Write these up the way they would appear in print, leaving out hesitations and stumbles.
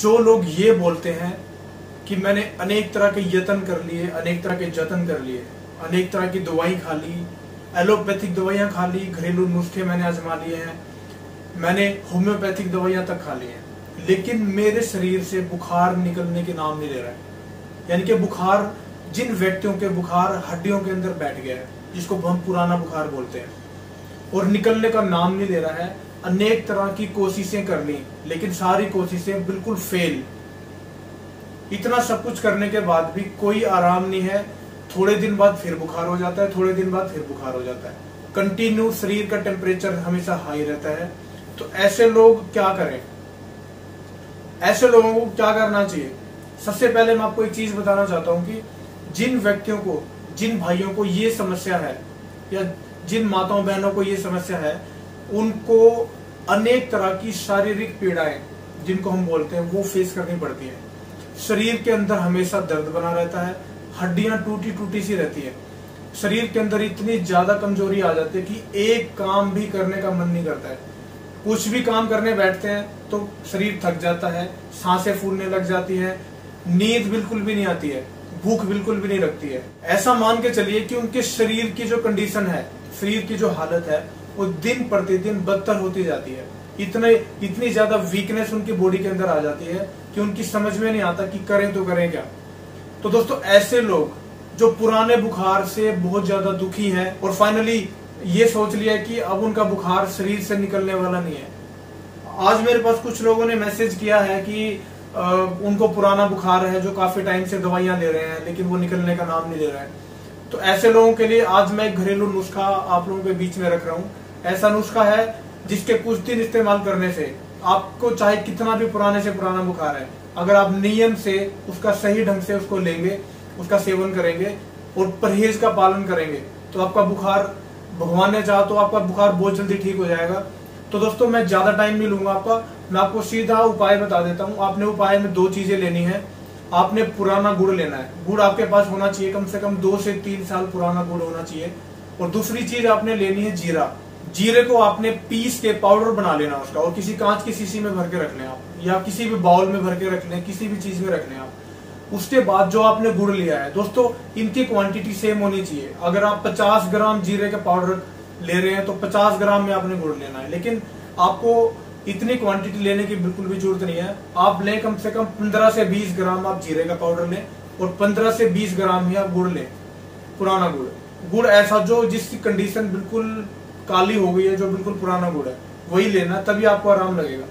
जो लोग ये बोलते हैं कि मैंने अनेक तरह के यत्न कर लिए, अनेक तरह के जतन कर लिए, अनेक तरह की दवाई खा ली, एलोपैथिक दवाइयां खा ली, घरेलू नुस्खे मैंने आजमा लिए हैं, मैंने होम्योपैथिक दवाइयां तक खा ली हैं, लेकिन मेरे शरीर से बुखार निकलने के नाम नहीं ले रहा है। यानी कि बुखार, जिन व्यक्तियों के बुखार हड्डियों के अंदर बैठ गया है, जिसको हम पुराना बुखार बोलते हैं, और निकलने का नाम नहीं ले रहा है। अनेक तरह की कोशिशें कर ली, लेकिन सारी कोशिशें बिल्कुल फेल। इतना सब कुछ करने के बाद भी कोई आराम नहीं है। थोड़े दिन बाद फिर बुखार हो जाता है, थोड़े दिन बाद फिर बुखार हो जाता है। कंटिन्यू शरीर का टेम्परेचर हमेशा हाई रहता है। तो ऐसे लोग क्या करें? ऐसे लोगों को क्या करना चाहिए? सबसे पहले मैं आपको एक चीज बताना चाहता हूं कि जिन व्यक्तियों को, जिन भाइयों को ये समस्या है, या जिन माताओं बहनों को ये समस्या है, उनको अनेक तरह की शारीरिक पीड़ाएं, जिनको हम बोलते हैं, वो फेस करनी पड़ती है। शरीर के अंदर हमेशा दर्द बना रहता है, हड्डियां टूटी टूटी सी रहती है, शरीर के अंदर इतनी ज्यादा कमजोरी आ जाती है कि एक काम भी करने का मन नहीं करता है। कुछ भी काम करने बैठते हैं तो शरीर थक जाता है, सांसें फूलने लग जाती है, नींद बिल्कुल भी नहीं आती है, भूख बिल्कुल भी नहीं लगती है। ऐसा मान के चलिए कि उनके शरीर की जो कंडीशन है, शरीर की जो हालत है, वो दिन प्रतिदिन बदतर होती जाती है। इतनी ज्यादा वीकनेस उनकी बॉडी के अंदर आ जाती है कि उनकी समझ में नहीं आता कि करें तो करें क्या। तो दोस्तों, ऐसे लोग जो पुराने बुखार से बहुत ज्यादा दुखी है और फाइनली ये सोच लिया कि अब उनका बुखार शरीर से निकलने वाला नहीं है। आज मेरे पास कुछ लोगों ने मैसेज किया है कि उनको पुराना बुखार है, जो काफी टाइम से दवाइयां ले रहे हैं, लेकिन वो निकलने का नाम नहीं ले रहा है। तो ऐसे लोगों के लिए आज मैं एक घरेलू नुस्खा आप लोगों के बीच में रख रहा हूँ। ऐसा नुस्खा है जिसके कुछ दिन इस्तेमाल करने से आपको, चाहे कितना भी पुराने से पुराना बुखार है, अगर आप नियम से उसका सही ढंग से उसको लेंगे, उसका सेवन करेंगे और परहेज का पालन करेंगे, तो आपका बुखार, भगवान ने चाहा तो आपका बुखार बहुत जल्दी ठीक हो जाएगा। तो दोस्तों, मैं ज्यादा टाइम नहीं लूंगा आपका, मैं आपको सीधा उपाय बता देता हूँ। आपने उपाय में 2 चीजें लेनी है। आपने पुराना गुड़ लेना है। गुड़ आपके पास होना चाहिए, कम से कम 2 से 3 साल पुराना गुड़ होना चाहिए। और दूसरी चीज आपने लेनी है जीरा। जीरे को आपने पीस के पाउडर बना लेना उसका, और किसी कांच की शीशी में भर के रख लें आप, या किसी भी बाउल में भर के रख लें, किसी भी चीज में रख लें आप। उसके बाद जो आपने गुड़ लिया है, दोस्तों इनकी क्वांटिटी सेम होनी चाहिए। अगर आप 50 ग्राम जीरे का पाउडर ले रहे हैं तो 50 ग्राम में आपने गुड़ लेना है, लेकिन आपको इतनी क्वांटिटी लेने की बिल्कुल भी जरूरत नहीं है। आप लें कम से कम 15 से 20 ग्राम आप जीरे का पाउडर लें, और 15 से 20 ग्राम ही आप गुड़ लें, पुराना गुड़ ऐसा जो जिसकी कंडीशन बिल्कुल काली हो गई है, जो बिल्कुल पुराना गुड़ है, वही लेना, तभी आपको आराम लगेगा।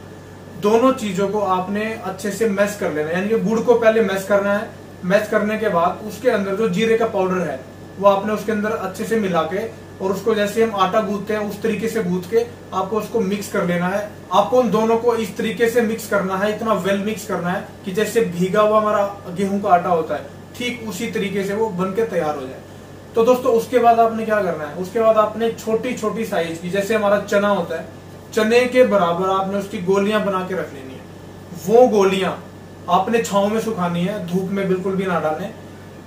दोनों चीजों को आपने अच्छे से मैश कर लेना, यानी कि गुड़ को पहले मैश करना है। मैश करने के बाद उसके अंदर जो जीरे का पाउडर है वो आपने उसके अंदर अच्छे से मिला के, और उसको जैसे हम आटा गूंथते हैं उस तरीके से गूंथ के आपको उसको मिक्स कर लेना है। आपको उन दोनों को इस तरीके से मिक्स करना है, इतना वेल मिक्स करना है कि जैसे भीगा हुआ हमारा गेहूं का आटा होता है, ठीक उसी तरीके से वो बन के तैयार हो जाए। तो दोस्तों, उसके बाद आपने क्या करना है? उसके बाद आपने छोटी छोटी साइज की, जैसे हमारा चना होता है, चने के बराबर आपने उसकी गोलियां बना के रख लेनी है। वो गोलियां आपने छांव में सुखानी है, धूप में बिल्कुल भी ना डालें।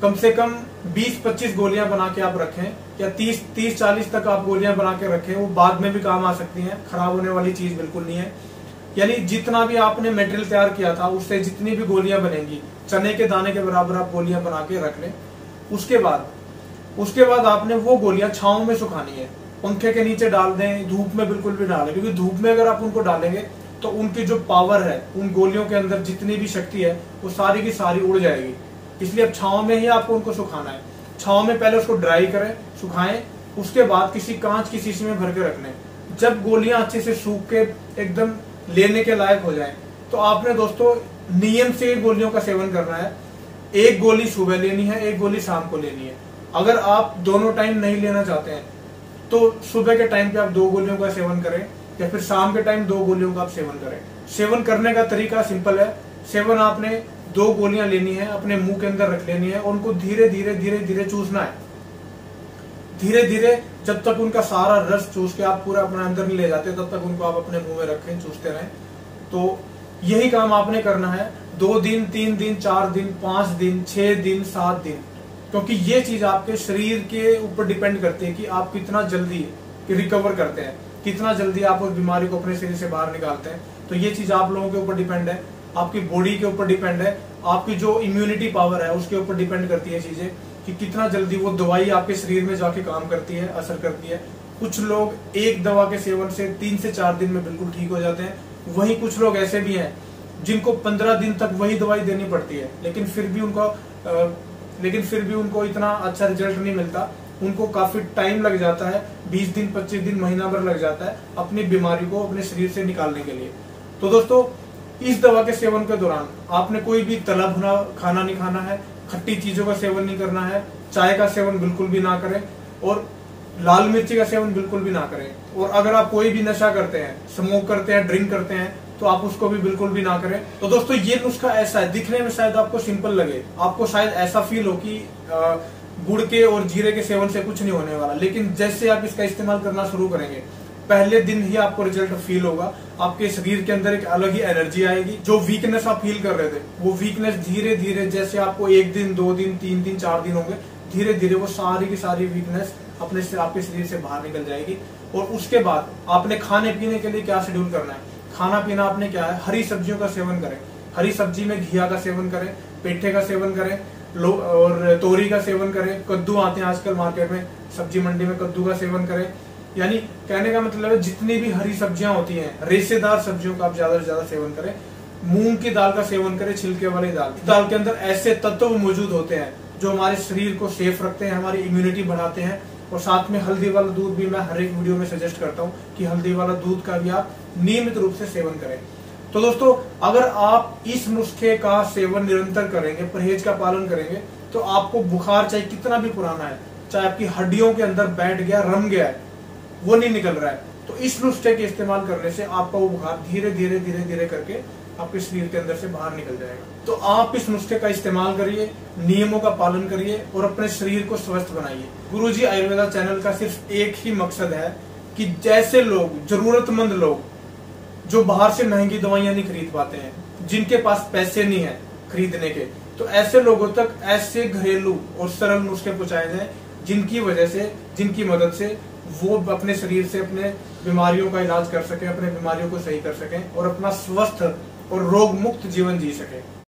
कम से कम 20-25 गोलियां बना के आप रखें, या 30-40 तक आप गोलियां बना के रखें। वो बाद में भी काम आ सकती हैं, खराब होने वाली चीज बिल्कुल नहीं है। यानी जितना भी आपने मटेरियल तैयार किया था, उससे जितनी भी गोलियां बनेंगी, चने के दाने के बराबर आप गोलियां बना के रख लें। उसके बाद आपने वो गोलियां छांव में सुखानी है, पंखे के नीचे डाल दें, धूप में बिल्कुल भी डालें, क्योंकि धूप में अगर आप उनको डालेंगे तो उनकी जो पावर है, उन गोलियों के अंदर जितनी भी शक्ति है, वो सारी की सारी उड़ जाएगी। इसलिए अब छांव में ही आपको उनको सुखाना है। छांव में पहले उसको ड्राई करें, सुखाएं, उसके बाद किसी कांच की शीशी में भर के रख लें। जब गोलियां अच्छे से सूख के एकदम लेने के लायक हो जाए, तो आपने दोस्तों नियम से गोलियों का सेवन करना है। 1 गोली सुबह लेनी है, 1 गोली शाम को लेनी है। अगर आप दोनों टाइम नहीं लेना चाहते हैं तो सुबह के टाइम पे आप 2 गोलियों का सेवन करें, या फिर शाम के टाइम 2 गोलियों का आप सेवन करें। सेवन करने का तरीका सिंपल है। सेवन आपने 2 गोलियां लेनी है, अपने मुंह के अंदर रख लेनी है, और उनको धीरे धीरे धीरे धीरे चूसना है। धीरे धीरे जब तक उनका सारा रस चूस के आप पूरा अपने अंदर नहीं ले जाते, तब तक उनको आप अपने मुंह में रखें, चूसते रहें। तो यही काम आपने करना है 2 दिन, 3 दिन, 4 दिन, 5 दिन, 6 दिन, 7 दिन, क्योंकि ये चीज आपके शरीर के ऊपर डिपेंड करती है कि आप कितना जल्दी रिकवर करते हैं, कितना जल्दी आप उस बीमारी को अपने शरीर से बाहर निकालते हैं। तो ये चीज आप लोगों के ऊपर डिपेंड है। आपकी बॉडी के ऊपर डिपेंड है, आपकी जो इम्यूनिटी पावर है उसके ऊपर डिपेंड करती है चीजें कि कितना जल्दी वो दवाई आपके शरीर में जाके काम करती है, असर करती है। कुछ लोग एक दवा के सेवन से 3 से 4 दिन में बिल्कुल ठीक हो जाते हैं, वहीं कुछ लोग ऐसे भी हैं जिनको 15 दिन तक वही दवाई देनी पड़ती है, लेकिन फिर भी उनको इतना अच्छा रिजल्ट नहीं मिलता। उनको काफी टाइम लग जाता है, 20 दिन 25 दिन महीना भर लग जाता है अपनी बीमारी को अपने शरीर से निकालने के लिए। तो दोस्तों, इस दवा के सेवन के दौरान आपने कोई भी तला भुना खाना नहीं खाना है, खट्टी चीजों का सेवन नहीं करना है, चाय का सेवन बिल्कुल भी ना करें और लाल मिर्ची का सेवन बिल्कुल भी ना करें। और अगर आप कोई भी नशा करते हैं, स्मोक करते हैं, ड्रिंक करते हैं, तो आप उसको भी बिल्कुल भी ना करें। तो दोस्तों, ये नुस्खा ऐसा है, दिखने में शायद आपको सिंपल लगे, आपको शायद ऐसा फील हो कि गुड़ के और जीरे के सेवन से कुछ नहीं होने वाला, लेकिन जैसे आप इसका इस्तेमाल करना शुरू करेंगे, पहले दिन ही आपको रिजल्ट फील होगा। आपके शरीर के अंदर एक अलग ही एनर्जी आएगी। जो वीकनेस आप फील कर रहे थे, वो वीकनेस धीरे धीरे, जैसे आपको 1 दिन 2 दिन 3 दिन 4 दिन होंगे, धीरे धीरे वो सारी की सारी वीकनेस आपके शरीर से बाहर निकल जाएगी। और उसके बाद आपने खाने पीने के लिए क्या शेड्यूल करना है, खाना पीना आपने क्या है, हरी सब्जियों का सेवन करें। हरी सब्जी में घिया का सेवन करें, पेठे का सेवन करें, और तोरी का सेवन करें। कद्दू आते हैं आजकल मार्केट में, सब्जी मंडी में, कद्दू का सेवन करें। यानी कहने का मतलब है, जितनी भी हरी सब्जियां होती हैं, रेशेदार सब्जियों का आप ज्यादा से ज्यादा सेवन करें। मूंग की दाल का सेवन करें, छिलके वाली दाल के अंदर ऐसे तत्व मौजूद होते हैं जो हमारे शरीर को सेफ रखते हैं, हमारी इम्यूनिटी बढ़ाते हैं। और साथ में हल्दी वाला दूध भी मैं हर एक वीडियो में सजेस्ट करता हूँ कि हल्दी वाला दूध का भी आप नियमित रूप से सेवन करें। तो दोस्तों, अगर आप इस नुस्खे का सेवन निरंतर करेंगे, परहेज का पालन करेंगे, तो आपको बुखार चाहे कितना भी पुराना है, चाहे आपकी हड्डियों के अंदर बैठ गया, रम गया है, वो नहीं निकल रहा है, तो इस नुस्खे के इस्तेमाल करने से आपका वो बुखार धीरे धीरे करके आपके शरीर के अंदर से बाहर निकल जाएगा। तो आप इस नुस्खे का इस्तेमाल करिए, नियमों का पालन करिए और अपने शरीर को स्वस्थ बनाइए। गुरुजी आयुर्वेदा चैनल का सिर्फ एक ही मकसद है कि जैसे लोग, जरूरतमंद लोग जो बाहर से महंगी दवाइयां नहीं खरीद पाते हैं, जिनके पास पैसे नहीं है खरीदने के, तो ऐसे लोगों तक ऐसे घरेलू और सरल नुस्खे पहुंचाए जाए जिनकी मदद से वो अपने शरीर से अपने बीमारियों का इलाज कर सके, अपने बीमारियों को सही कर सकें और अपना स्वस्थ और रोग मुक्त जीवन जी सके।